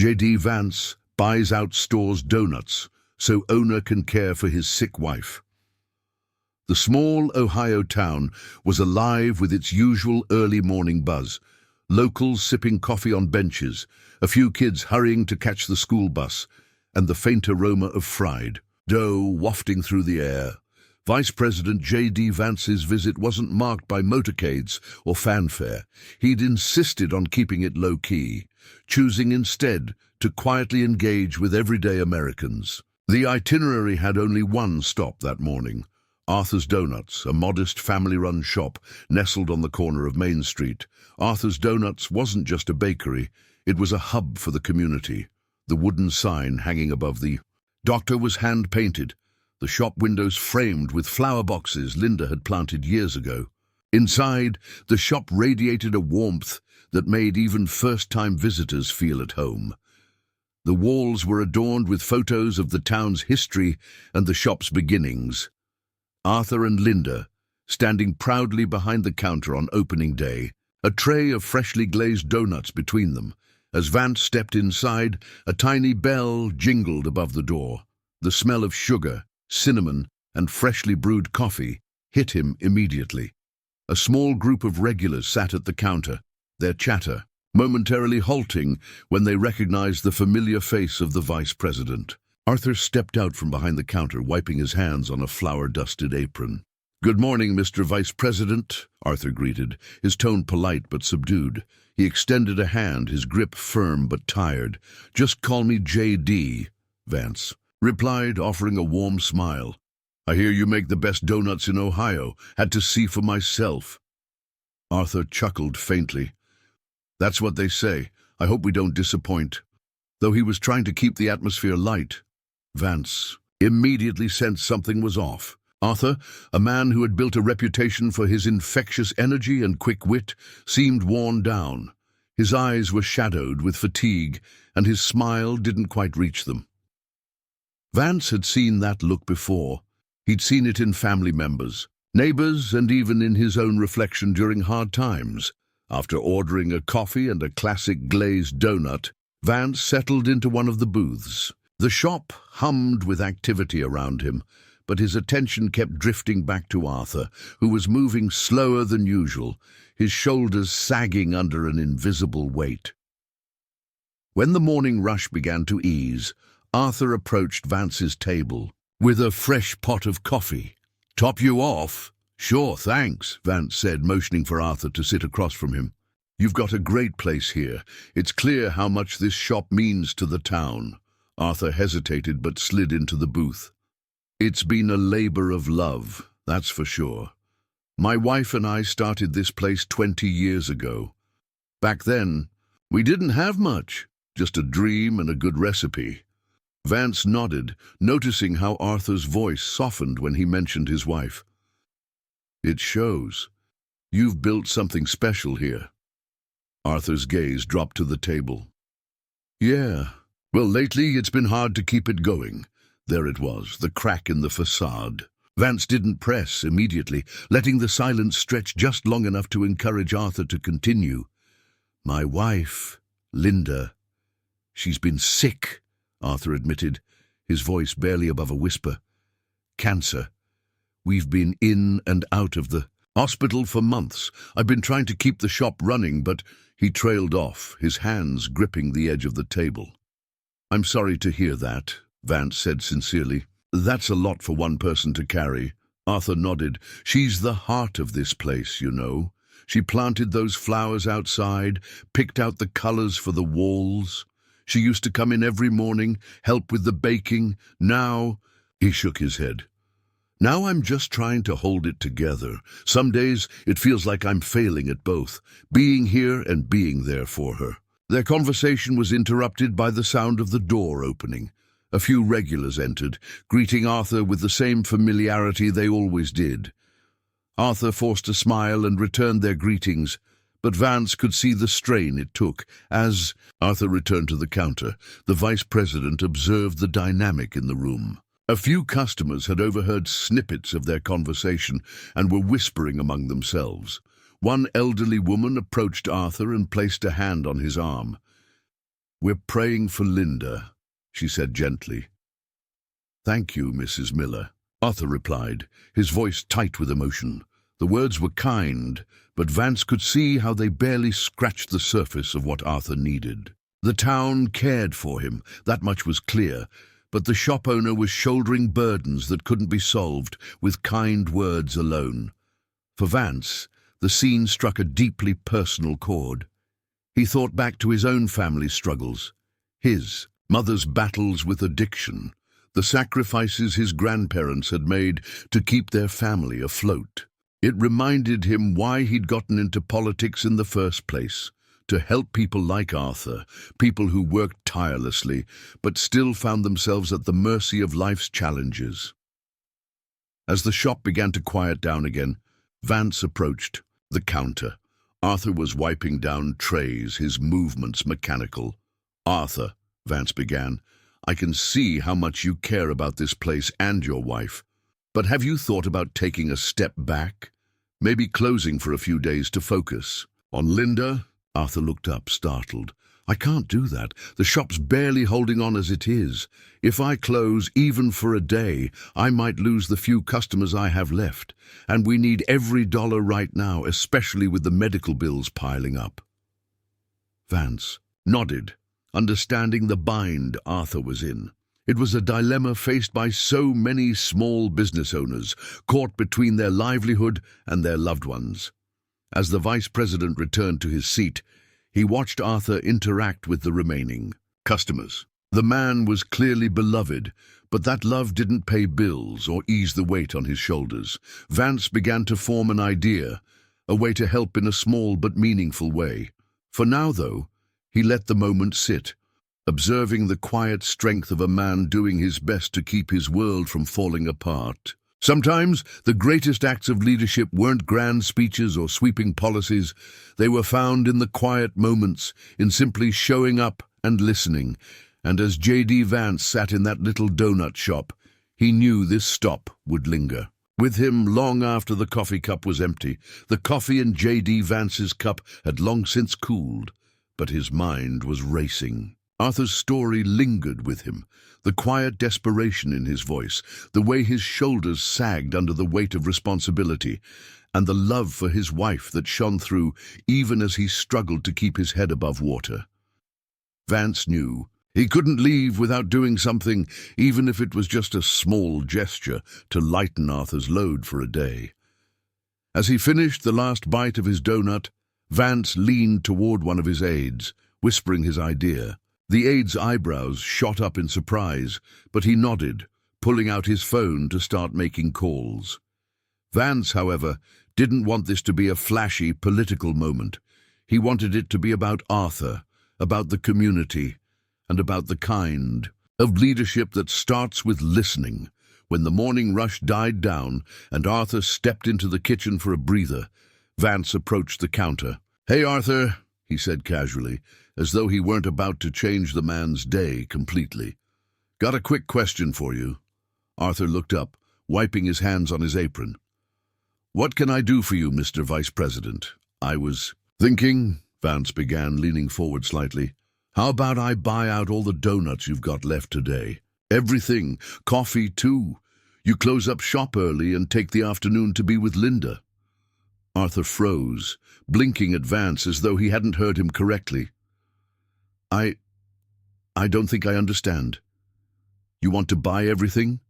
J.D. Vance buys out store's Doughnuts so owner can care for his sick wife. The small Ohio town was alive with its usual early morning buzz. Locals sipping coffee on benches, a few kids hurrying to catch the school bus, and the faint aroma of fried dough wafting through the air. Vice President J.D. Vance's visit wasn't marked by motorcades or fanfare. He'd insisted on keeping it low-key, choosing instead to quietly engage with everyday Americans. The itinerary had only one stop that morning: Arthur's Doughnuts, a modest family-run shop nestled on the corner of Main Street. Arthur's Doughnuts wasn't just a bakery, it was a hub for the community. The wooden sign hanging above the doctor was hand-painted, the shop windows framed with flower boxes Linda had planted years ago. Inside, the shop radiated a warmth that made even first-time visitors feel at home. The walls were adorned with photos of the town's history and the shop's beginnings. Arthur and Linda, standing proudly behind the counter on opening day, a tray of freshly glazed doughnuts between them. As Vance stepped inside, a tiny bell jingled above the door. The smell of sugar, cinnamon, and freshly brewed coffee hit him immediately. A small group of regulars sat at the counter, their chatter momentarily halting when they recognized the familiar face of the vice president. Arthur stepped out from behind the counter, wiping his hands on a flour-dusted apron. "Good morning, Mr. Vice President," Arthur greeted, his tone polite but subdued. He extended a hand, his grip firm but tired. "Just call me J.D., Vance replied, offering a warm smile. "I hear you make the best doughnuts in Ohio. Had to see for myself." Arthur chuckled faintly. "That's what they say. I hope we don't disappoint." Though he was trying to keep the atmosphere light, Vance immediately sensed something was off. Arthur, a man who had built a reputation for his infectious energy and quick wit, seemed worn down. His eyes were shadowed with fatigue, and his smile didn't quite reach them. Vance had seen that look before. He'd seen it in family members, neighbors, and even in his own reflection during hard times. After ordering a coffee and a classic glazed doughnut, Vance settled into one of the booths. The shop hummed with activity around him, but his attention kept drifting back to Arthur, who was moving slower than usual, his shoulders sagging under an invisible weight. When the morning rush began to ease, Arthur approached Vance's table with a fresh pot of coffee. "Top you off?" "Sure, thanks," Vance said, motioning for Arthur to sit across from him. "You've got a great place here. It's clear how much this shop means to the town." Arthur hesitated but slid into the booth. "It's been a labor of love, that's for sure. My wife and I started this place 20 years ago. Back then, we didn't have much, just a dream and a good recipe." Vance nodded, noticing how Arthur's voice softened when he mentioned his wife. "It shows. You've built something special here." Arthur's gaze dropped to the table. "Yeah. Well, lately it's been hard to keep it going." There it was, the crack in the facade. Vance didn't press immediately, letting the silence stretch just long enough to encourage Arthur to continue. "My wife, Linda, she's been sick," Arthur admitted, his voice barely above a whisper. "Cancer. We've been in and out of the hospital for months. I've been trying to keep the shop running, but..." He trailed off, his hands gripping the edge of the table. "I'm sorry to hear that," Vance said sincerely. "That's a lot for one person to carry." Arthur nodded. "She's the heart of this place, you know. She planted those flowers outside, picked out the colors for the walls. She used to come in every morning, help with the baking. Now..." He shook his head. "Now I'm just trying to hold it together. Some days it feels like I'm failing at both, being here and being there for her." Their conversation was interrupted by the sound of the door opening. A few regulars entered, greeting Arthur with the same familiarity they always did. Arthur forced a smile and returned their greetings, but Vance could see the strain it took. As Arthur returned to the counter, the vice president observed the dynamic in the room. A few customers had overheard snippets of their conversation and were whispering among themselves. One elderly woman approached Arthur and placed a hand on his arm. "We're praying for Linda," she said gently. "Thank you, Mrs. Miller," Arthur replied, his voice tight with emotion. The words were kind, but Vance could see how they barely scratched the surface of what Arthur needed. The town cared for him, that much was clear, but the shop owner was shouldering burdens that couldn't be solved with kind words alone. For Vance, the scene struck a deeply personal chord. He thought back to his own family struggles, his mother's battles with addiction, the sacrifices his grandparents had made to keep their family afloat. It reminded him why he'd gotten into politics in the first place, to help people like Arthur, people who worked tirelessly but still found themselves at the mercy of life's challenges. As the shop began to quiet down again, Vance approached the counter. Arthur was wiping down trays, his movements mechanical. "Arthur," Vance began, "I can see how much you care about this place and your wife. But have you thought about taking a step back? Maybe closing for a few days to focus on Linda?" Arthur looked up, startled. "I can't do that. The shop's barely holding on as it is. If I close, even for a day, I might lose the few customers I have left. And we need every dollar right now, especially with the medical bills piling up." Vance nodded, understanding the bind Arthur was in. It was a dilemma faced by so many small business owners, caught between their livelihood and their loved ones. As the vice president returned to his seat, he watched Arthur interact with the remaining customers. The man was clearly beloved, but that love didn't pay bills or ease the weight on his shoulders. Vance began to form an idea, a way to help in a small but meaningful way. For now, though, he let the moment sit, observing the quiet strength of a man doing his best to keep his world from falling apart. Sometimes the greatest acts of leadership weren't grand speeches or sweeping policies. They were found in the quiet moments, in simply showing up and listening. And as J.D. Vance sat in that little donut shop, he knew this stop would linger with him long after the coffee cup was empty. The coffee in J.D. Vance's cup had long since cooled, but his mind was racing. Arthur's story lingered with him, the quiet desperation in his voice, the way his shoulders sagged under the weight of responsibility, and the love for his wife that shone through even as he struggled to keep his head above water. Vance knew he couldn't leave without doing something, even if it was just a small gesture to lighten Arthur's load for a day. As he finished the last bite of his donut, Vance leaned toward one of his aides, whispering his idea. The aide's eyebrows shot up in surprise, but he nodded, pulling out his phone to start making calls. Vance, however, didn't want this to be a flashy political moment. He wanted it to be about Arthur, about the community, and about the kind of leadership that starts with listening. When the morning rush died down and Arthur stepped into the kitchen for a breather, Vance approached the counter. "Hey, Arthur," he said casually, as though he weren't about to change the man's day completely. "Got a quick question for you." Arthur looked up, wiping his hands on his apron. "What can I do for you, Mr. Vice President?" "I was thinking," Vance began, leaning forward slightly, "how about I buy out all the donuts you've got left today? Everything, coffee too. You close up shop early and take the afternoon to be with Linda." Arthur froze, blinking at Vance as though he hadn't heard him correctly. I don't think I understand. You want to buy everything?"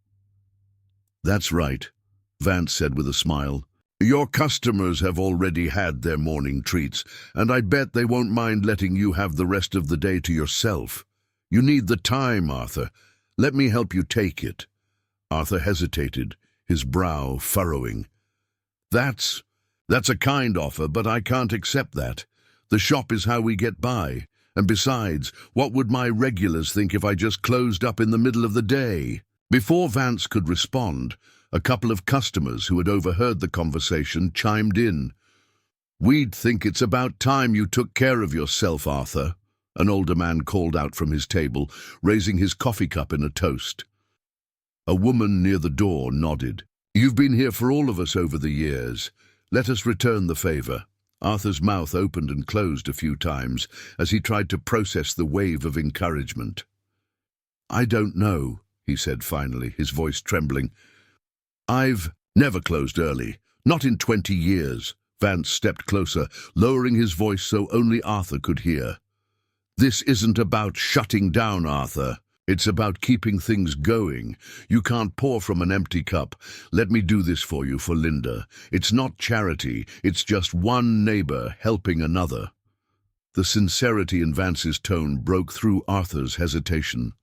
"That's right," Vance said with a smile. "Your customers have already had their morning treats, and I bet they won't mind letting you have the rest of the day to yourself. You need the time, Arthur. Let me help you take it." Arthur hesitated, his brow furrowing. That's a kind offer, but I can't accept that. The shop is how we get by. And besides, what would my regulars think if I just closed up in the middle of the day?" Before Vance could respond, a couple of customers who had overheard the conversation chimed in. "We'd think it's about time you took care of yourself, Arthur," an older man called out from his table, raising his coffee cup in a toast. A woman near the door nodded. "You've been here for all of us over the years. Let us return the favor." Arthur's mouth opened and closed a few times as he tried to process the wave of encouragement. "I don't know," he said finally, his voice trembling. "I've never closed early. Not in 20 years. Vance stepped closer, lowering his voice so only Arthur could hear. "This isn't about shutting down, Arthur. It's about keeping things going. You can't pour from an empty cup. Let me do this for you, for Linda. It's not charity. It's just one neighbor helping another." The sincerity in Vance's tone broke through Arthur's hesitation.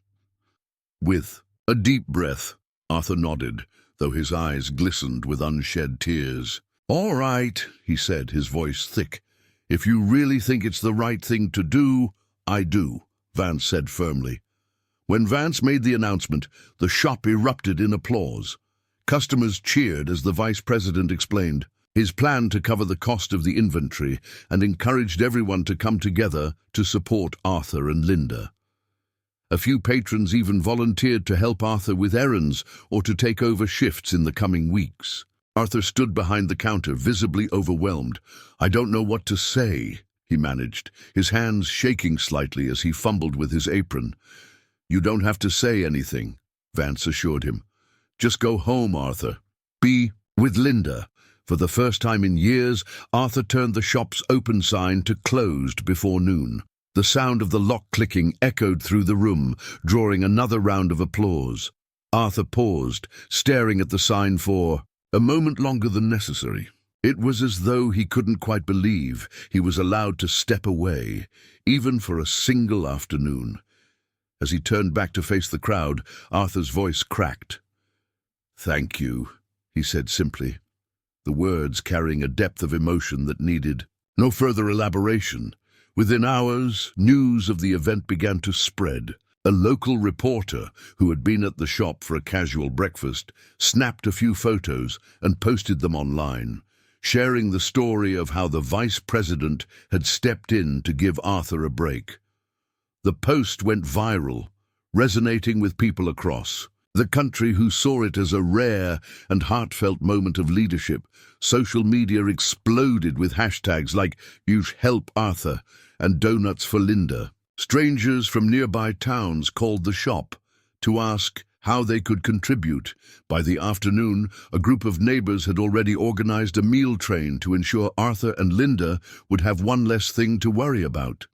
With a deep breath, Arthur nodded, though his eyes glistened with unshed tears. "All right," he said, his voice thick. "If you really think it's the right thing to do, I do," Vance said firmly. When Vance made the announcement, the shop erupted in applause. Customers cheered as the vice president explained his plan to cover the cost of the inventory and encouraged everyone to come together to support Arthur and Linda. A few patrons even volunteered to help Arthur with errands or to take over shifts in the coming weeks. Arthur stood behind the counter, visibly overwhelmed. "I don't know what to say," he managed, his hands shaking slightly as he fumbled with his apron. "You don't have to say anything," Vance assured him. "Just go home, Arthur. Be with Linda." For the first time in years, Arthur turned the shop's open sign to closed before noon. The sound of the lock clicking echoed through the room, drawing another round of applause. Arthur paused, staring at the sign for a moment longer than necessary. It was as though he couldn't quite believe he was allowed to step away, even for a single afternoon. As he turned back to face the crowd, Arthur's voice cracked. "Thank you," he said simply, the words carrying a depth of emotion that needed no further elaboration. Within hours, news of the event began to spread. A local reporter, who had been at the shop for a casual breakfast, snapped a few photos and posted them online, sharing the story of how the vice president had stepped in to give Arthur a break. The post went viral, resonating with people across the country who saw it as a rare and heartfelt moment of leadership. Social media exploded with hashtags like "You Help Arthur" and "Doughnuts for Linda." Strangers from nearby towns called the shop to ask how they could contribute. By the afternoon, a group of neighbors had already organized a meal train to ensure Arthur and Linda would have one less thing to worry about.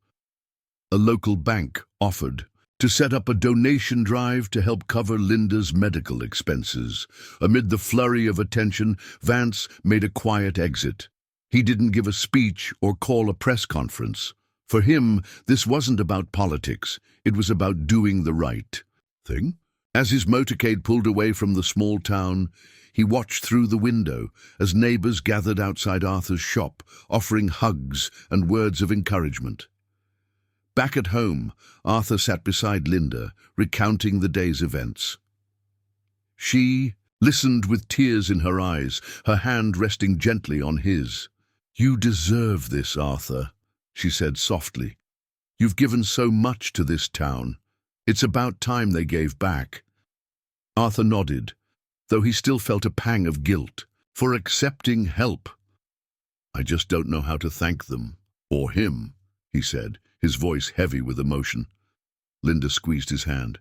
A local bank offered to set up a donation drive to help cover Linda's medical expenses. Amid the flurry of attention, Vance made a quiet exit. He didn't give a speech or call a press conference. For him, this wasn't about politics. It was about doing the right thing. As his motorcade pulled away from the small town, he watched through the window as neighbors gathered outside Arthur's shop, offering hugs and words of encouragement. Back at home, Arthur sat beside Linda, recounting the day's events. She listened with tears in her eyes, her hand resting gently on his. "You deserve this, Arthur," she said softly. "You've given so much to this town. It's about time they gave back." Arthur nodded, though he still felt a pang of guilt for accepting help. "I just don't know how to thank them, or him," he said, his voice heavy with emotion. Linda squeezed his hand.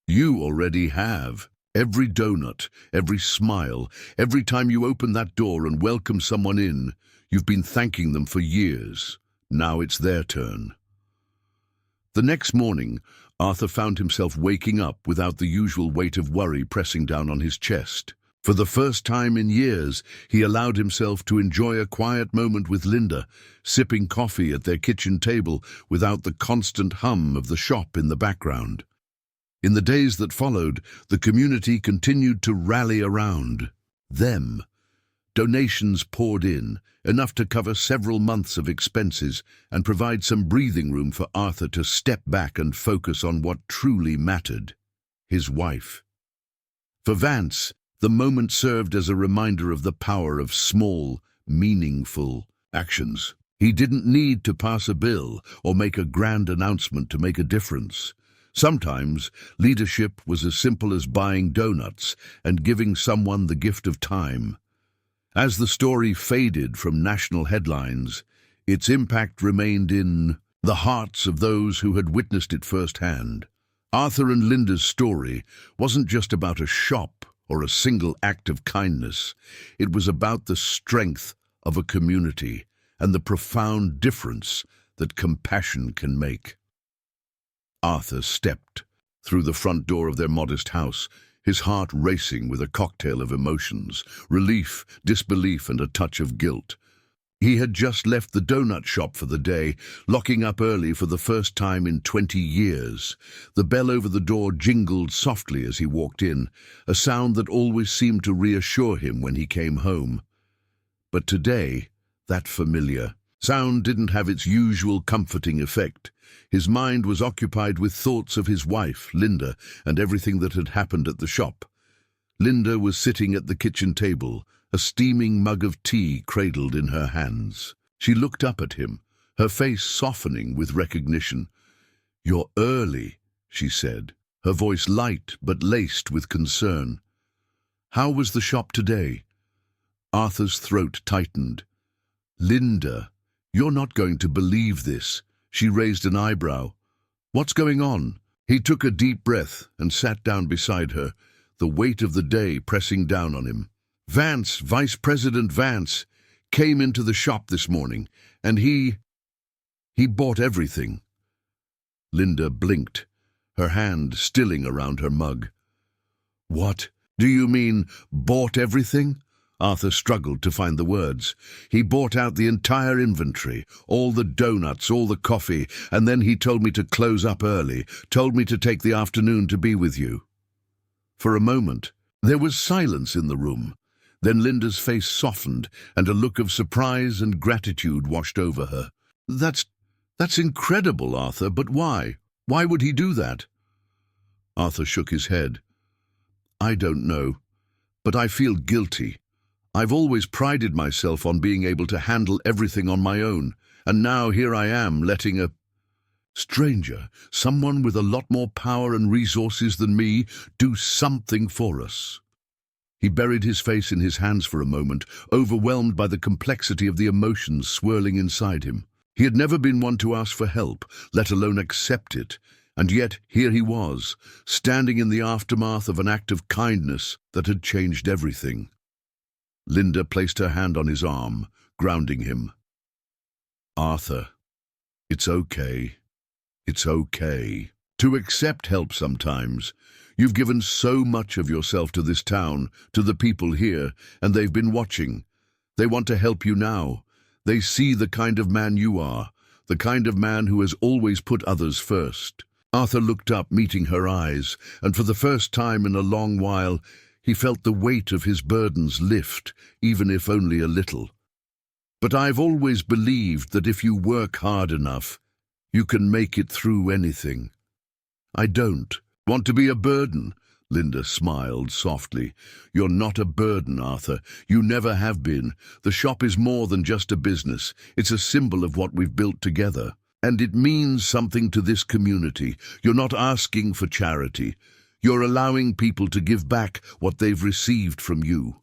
"You already have. Every donut, every smile, every time you open that door and welcome someone in, you've been thanking them for years. Now it's their turn." The next morning, Arthur found himself waking up without the usual weight of worry pressing down on his chest. For the first time in years, he allowed himself to enjoy a quiet moment with Linda, sipping coffee at their kitchen table without the constant hum of the shop in the background. In the days that followed, the community continued to rally around them. Donations poured in, enough to cover several months of expenses and provide some breathing room for Arthur to step back and focus on what truly mattered: his wife. For Vance, the moment served as a reminder of the power of small, meaningful actions. He didn't need to pass a bill or make a grand announcement to make a difference. Sometimes, leadership was as simple as buying donuts and giving someone the gift of time. As the story faded from national headlines, Its impact remained in the hearts of those who had witnessed it firsthand. Arthur and Linda's story wasn't just about a shop or a single act of kindness. It was about the strength of a community and the profound difference that compassion can make. Arthur stepped through the front door of their modest house, his heart racing with a cocktail of emotions, relief, disbelief, and a touch of guilt. He had just left the donut shop for the day, locking up early for the first time in 20 years. The bell over the door jingled softly as he walked in, a sound that always seemed to reassure him when he came home. But today, that familiar sound didn't have its usual comforting effect. His mind was occupied with thoughts of his wife, Linda, and everything that had happened at the shop. Linda was sitting at the kitchen table, a steaming mug of tea cradled in her hands. She looked up at him, her face softening with recognition. "You're early," she said, her voice light but laced with concern. "How was the shop today?" Arthur's throat tightened. "Linda, you're not going to believe this." She raised an eyebrow. "What's going on?" He took a deep breath and sat down beside her, the weight of the day pressing down on him. "Vance, Vice President Vance, came into the shop this morning, and he bought everything." Linda blinked, her hand stilling around her mug. "What? Do you mean bought everything?" Arthur struggled to find the words. "He bought out the entire inventory, all the donuts, all the coffee, and then he told me to close up early, told me to take the afternoon to be with you." For a moment, there was silence in the room. Then Linda's face softened, and a look of surprise and gratitude washed over her. That's incredible, Arthur, but why? Why would he do that?" Arthur shook his head. "I don't know, but I feel guilty. I've always prided myself on being able to handle everything on my own, and now here I am letting a stranger, someone with a lot more power and resources than me, do something for us." He buried his face in his hands for a moment, overwhelmed by the complexity of the emotions swirling inside him. He had never been one to ask for help, let alone accept it, and yet here he was, standing in the aftermath of an act of kindness that had changed everything. Linda placed her hand on his arm, grounding him. "Arthur, it's okay. It's okay to accept help sometimes. You've given so much of yourself to this town, to the people here, and they've been watching. They want to help you now. They see the kind of man you are, the kind of man who has always put others first." Arthur looked up, meeting her eyes, and for the first time in a long while, he felt the weight of his burdens lift, even if only a little. "But I've always believed that if you work hard enough, you can make it through anything. I don't want to be a burden." Linda smiled softly. "You're not a burden, Arthur. You never have been. The shop is more than just a business. It's a symbol of what we've built together. And it means something to this community. You're not asking for charity. You're allowing people to give back what they've received from you."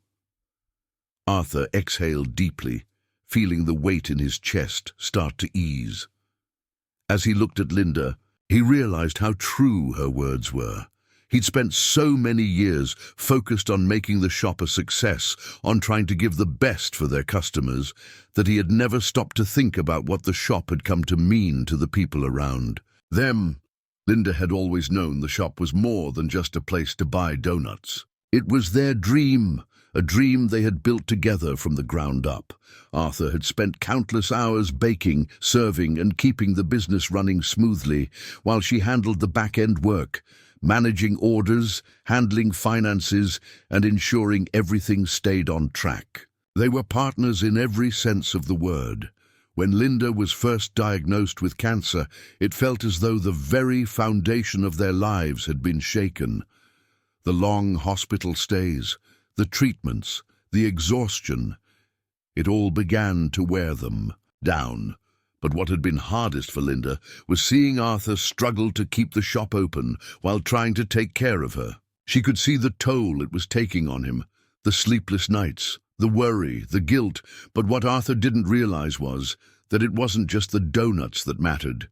Arthur exhaled deeply, feeling the weight in his chest start to ease. As he looked at Linda, he realized how true her words were. He'd spent so many years focused on making the shop a success, on trying to give the best for their customers, that he had never stopped to think about what the shop had come to mean to the people around them. Linda had always known the shop was more than just a place to buy donuts. It was their dream, a dream they had built together from the ground up. Arthur had spent countless hours baking, serving, and keeping the business running smoothly, while she handled the back-end work, managing orders, handling finances, and ensuring everything stayed on track. They were partners in every sense of the word. When Linda was first diagnosed with cancer, it felt as though the very foundation of their lives had been shaken. The long hospital stays, the treatments, the exhaustion, it all began to wear them down. But what had been hardest for Linda was seeing Arthur struggle to keep the shop open while trying to take care of her. She could see the toll it was taking on him, the sleepless nights, the worry, the guilt, but what Arthur didn't realize was that it wasn't just the donuts that mattered.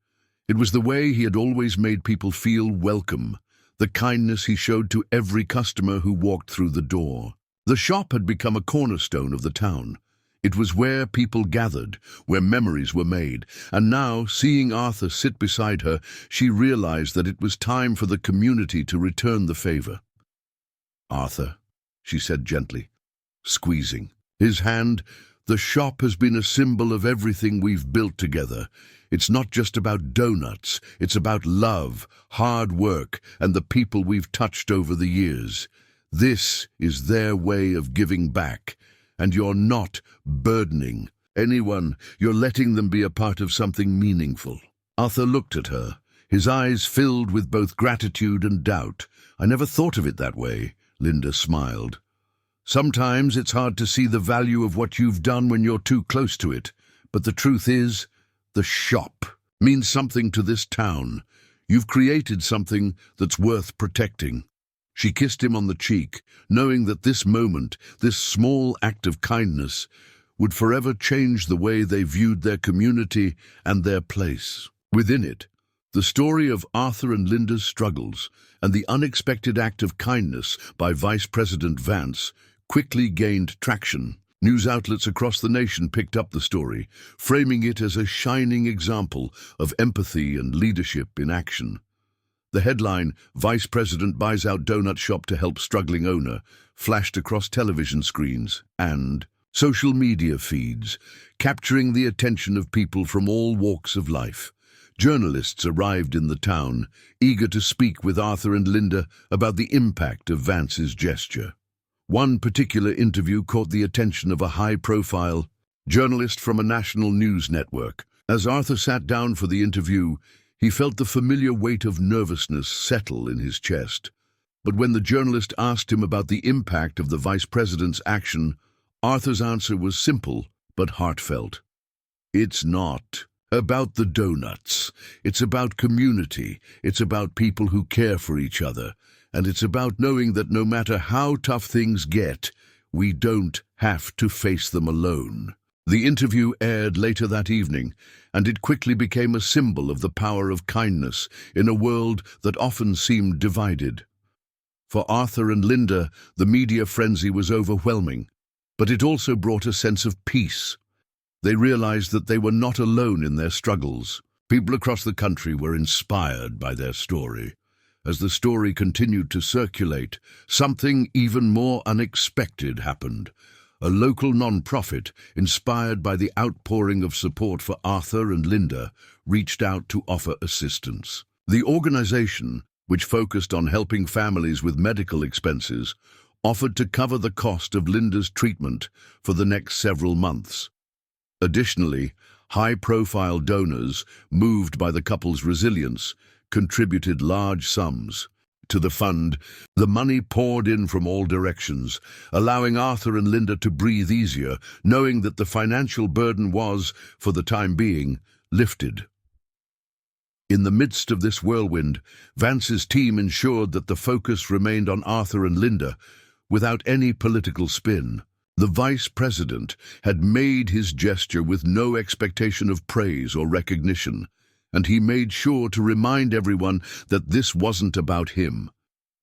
It was the way he had always made people feel welcome, the kindness he showed to every customer who walked through the door. The shop had become a cornerstone of the town. It was where people gathered, where memories were made, and now, seeing Arthur sit beside her, she realized that it was time for the community to return the favor. "Arthur," she said gently, squeezing his hand, "the shop has been a symbol of everything we've built together. It's not just about donuts, it's about love, hard work, and the people we've touched over the years. This is their way of giving back, and you're not burdening anyone. You're letting them be a part of something meaningful." Arthur looked at her, his eyes filled with both gratitude and doubt. "I never thought of it that way," Linda smiled. "Sometimes it's hard to see the value of what you've done when you're too close to it, but the truth is, the shop means something to this town. You've created something that's worth protecting." She kissed him on the cheek, knowing that this moment, this small act of kindness, would forever change the way they viewed their community and their place within it. The story of Arthur and Linda's struggles and the unexpected act of kindness by Vice President Vance quickly gained traction. News outlets across the nation picked up the story, framing it as a shining example of empathy and leadership in action. The headline, "Vice President Buys Out Donut Shop to Help Struggling Owner," flashed across television screens and social media feeds, capturing the attention of people from all walks of life. Journalists arrived in the town, eager to speak with Arthur and Linda about the impact of Vance's gesture. One particular interview caught the attention of a high-profile journalist from a national news network. As Arthur sat down for the interview, he felt the familiar weight of nervousness settle in his chest. But when the journalist asked him about the impact of the vice president's action, Arthur's answer was simple but heartfelt. "It's not about the donuts. It's about community. It's about people who care for each other. And it's about knowing that no matter how tough things get, we don't have to face them alone." The interview aired later that evening, and it quickly became a symbol of the power of kindness in a world that often seemed divided. For Arthur and Linda, the media frenzy was overwhelming, but it also brought a sense of peace. They realized that they were not alone in their struggles. People across the country were inspired by their story. As the story continued to circulate, something even more unexpected happened. A local non-profit, inspired by the outpouring of support for Arthur and Linda, reached out to offer assistance. The organization, which focused on helping families with medical expenses, offered to cover the cost of Linda's treatment for the next several months. Additionally, high-profile donors, moved by the couple's resilience, contributed large sums to the fund. The money poured in from all directions, allowing Arthur and Linda to breathe easier, knowing that the financial burden was, for the time being, lifted. In the midst of this whirlwind, Vance's team ensured that the focus remained on Arthur and Linda, without any political spin. The vice president had made his gesture with no expectation of praise or recognition, and he made sure to remind everyone that this wasn't about him.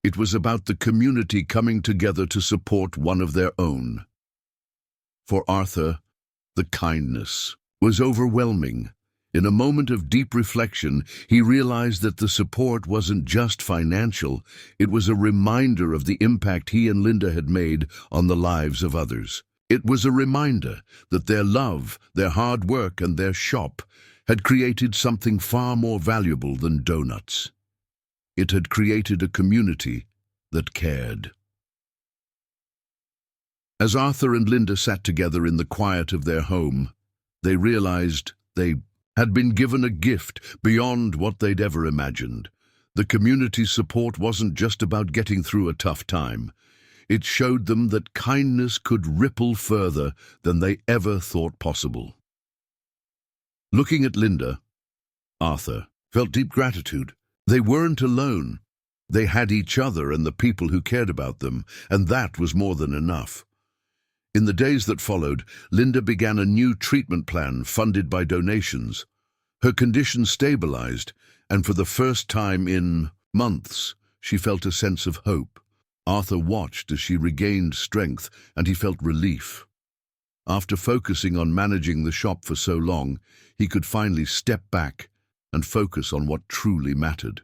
It was about the community coming together to support one of their own. For Arthur, the kindness was overwhelming. In a moment of deep reflection, he realized that the support wasn't just financial, it was a reminder of the impact he and Linda had made on the lives of others. It was a reminder that their love, their hard work, and their shop had created something far more valuable than donuts. It had created a community that cared. As Arthur and Linda sat together in the quiet of their home, they realized they had been given a gift beyond what they'd ever imagined. The community's support wasn't just about getting through a tough time. It showed them that kindness could ripple further than they ever thought possible. Looking at Linda, Arthur felt deep gratitude. They weren't alone. They had each other and the people who cared about them, and that was more than enough. In the days that followed, Linda began a new treatment plan funded by donations. Her condition stabilized, and for the first time in months, she felt a sense of hope. Arthur watched as she regained strength, and he felt relief. After focusing on managing the shop for so long, he could finally step back and focus on what truly mattered.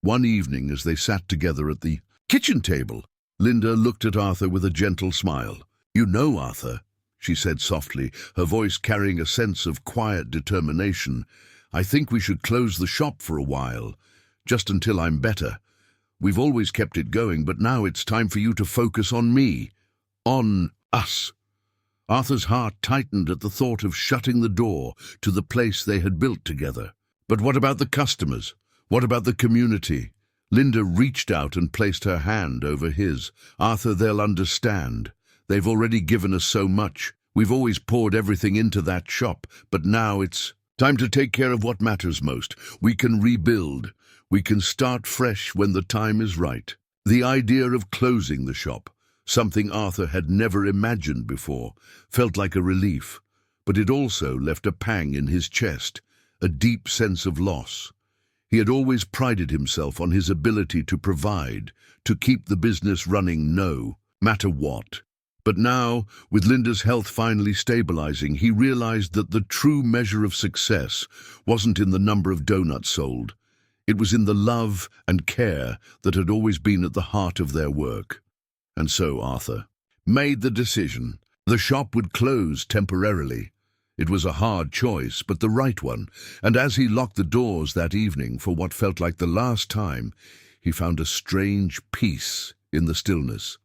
One evening, as they sat together at the kitchen table, Linda looked at Arthur with a gentle smile. "You know, Arthur," she said softly, her voice carrying a sense of quiet determination, "I think we should close the shop for a while, just until I'm better. We've always kept it going, but now it's time for you to focus on me, on us." Arthur's heart tightened at the thought of shutting the door to the place they had built together. But what about the customers? What about the community? Linda reached out and placed her hand over his. "Arthur, they'll understand. They've already given us so much. We've always poured everything into that shop, but now it's time to take care of what matters most. We can rebuild. We can start fresh when the time is right." The idea of closing the shop, something Arthur had never imagined before, felt like a relief, but it also left a pang in his chest, a deep sense of loss. He had always prided himself on his ability to provide, to keep the business running no matter what. But now, with Linda's health finally stabilizing, he realized that the true measure of success wasn't in the number of donuts sold. It was in the love and care that had always been at the heart of their work. And so Arthur made the decision. The shop would close temporarily. It was a hard choice, but the right one, and as he locked the doors that evening for what felt like the last time, he found a strange peace in the stillness.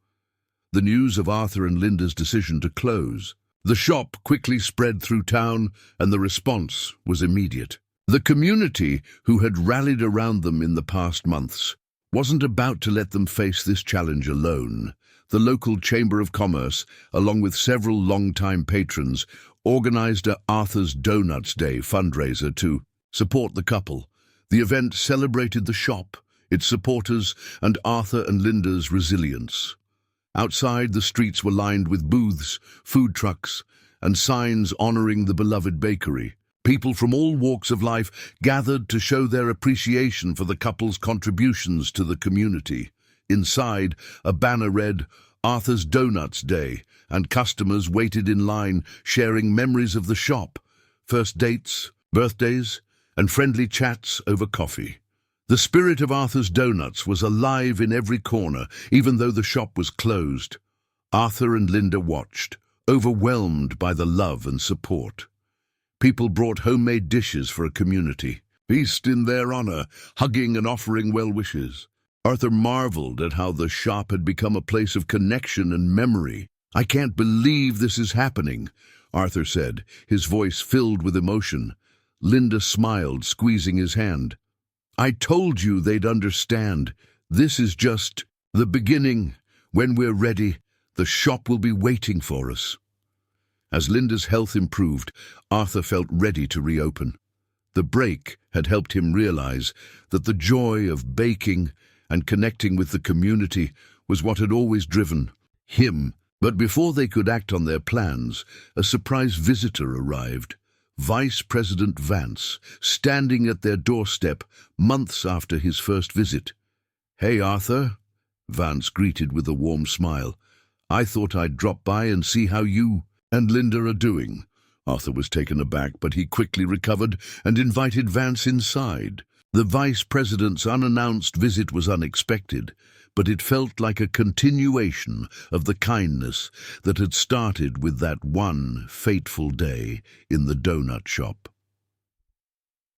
The news of Arthur and Linda's decision to close. The shop quickly spread through town, and the response was immediate. The community, who had rallied around them in the past months, wasn't about to let them face this challenge alone. The local Chamber of Commerce, along with several longtime patrons, organized a Arthur's Doughnuts Day fundraiser to support the couple. The event celebrated the shop, its supporters, and Arthur and Linda's resilience. Outside, the streets were lined with booths, food trucks, and signs honoring the beloved bakery. People from all walks of life gathered to show their appreciation for the couple's contributions to the community. Inside, a banner read, "Arthur's Doughnuts Day," and customers waited in line, sharing memories of the shop, first dates, birthdays, and friendly chats over coffee. The spirit of Arthur's Doughnuts was alive in every corner, even though the shop was closed. Arthur and Linda watched, overwhelmed by the love and support. People brought homemade dishes for a community feast in their honor, hugging and offering well wishes. Arthur marveled at how the shop had become a place of connection and memory. "I can't believe this is happening," Arthur said, his voice filled with emotion. Linda smiled, squeezing his hand. "I told you they'd understand. This is just the beginning. When we're ready, the shop will be waiting for us." As Linda's health improved, Arthur felt ready to reopen. The break had helped him realize that the joy of baking and connecting with the community was what had always driven him. But before they could act on their plans, a surprise visitor arrived. Vice President Vance, standing at their doorstep months after his first visit. "Hey, Arthur," Vance greeted with a warm smile. "I thought I'd drop by and see how you and Linda are doing." Arthur was taken aback, but he quickly recovered and invited Vance inside. The vice president's unannounced visit was unexpected, but it felt like a continuation of the kindness that had started with that one fateful day in the donut shop.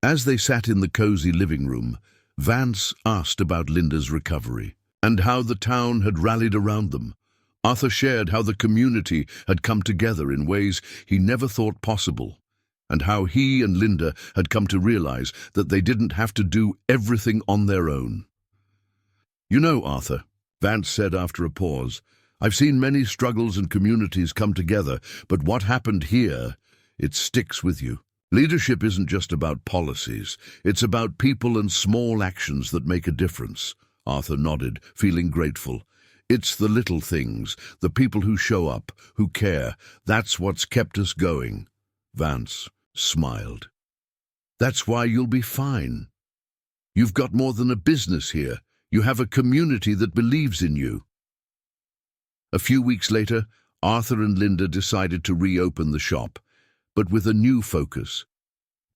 As they sat in the cozy living room, Vance asked about Linda's recovery and how the town had rallied around them. Arthur shared how the community had come together in ways he never thought possible, and how he and Linda had come to realize that they didn't have to do everything on their own. "You know, Arthur," Vance said after a pause, "I've seen many struggles and communities come together, but what happened here, it sticks with you. Leadership isn't just about policies, it's about people and small actions that make a difference." Arthur nodded, feeling grateful. It's the little things, the people who show up, who care. That's what's kept us going. Vance smiled. That's why you'll be fine. You've got more than a business here. You have a community that believes in you. A few weeks later, Arthur and Linda decided to reopen the shop, but with a new focus.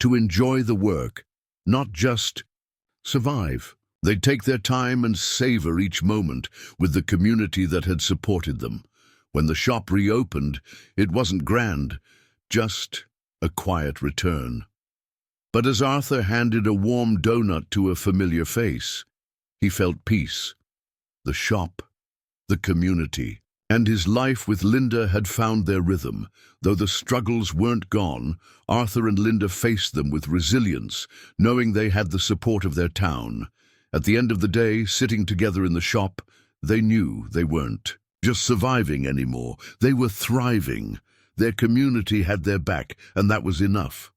To enjoy the work, not just survive. They'd take their time and savor each moment with the community that had supported them. When the shop reopened, it wasn't grand, just a quiet return. But as Arthur handed a warm doughnut to a familiar face, he felt peace. The shop, the community, and his life with Linda had found their rhythm. Though the struggles weren't gone, Arthur and Linda faced them with resilience, knowing they had the support of their town. At the end of the day, sitting together in the shop, they knew they weren't just surviving anymore. They were thriving. Their community had their back, and that was enough.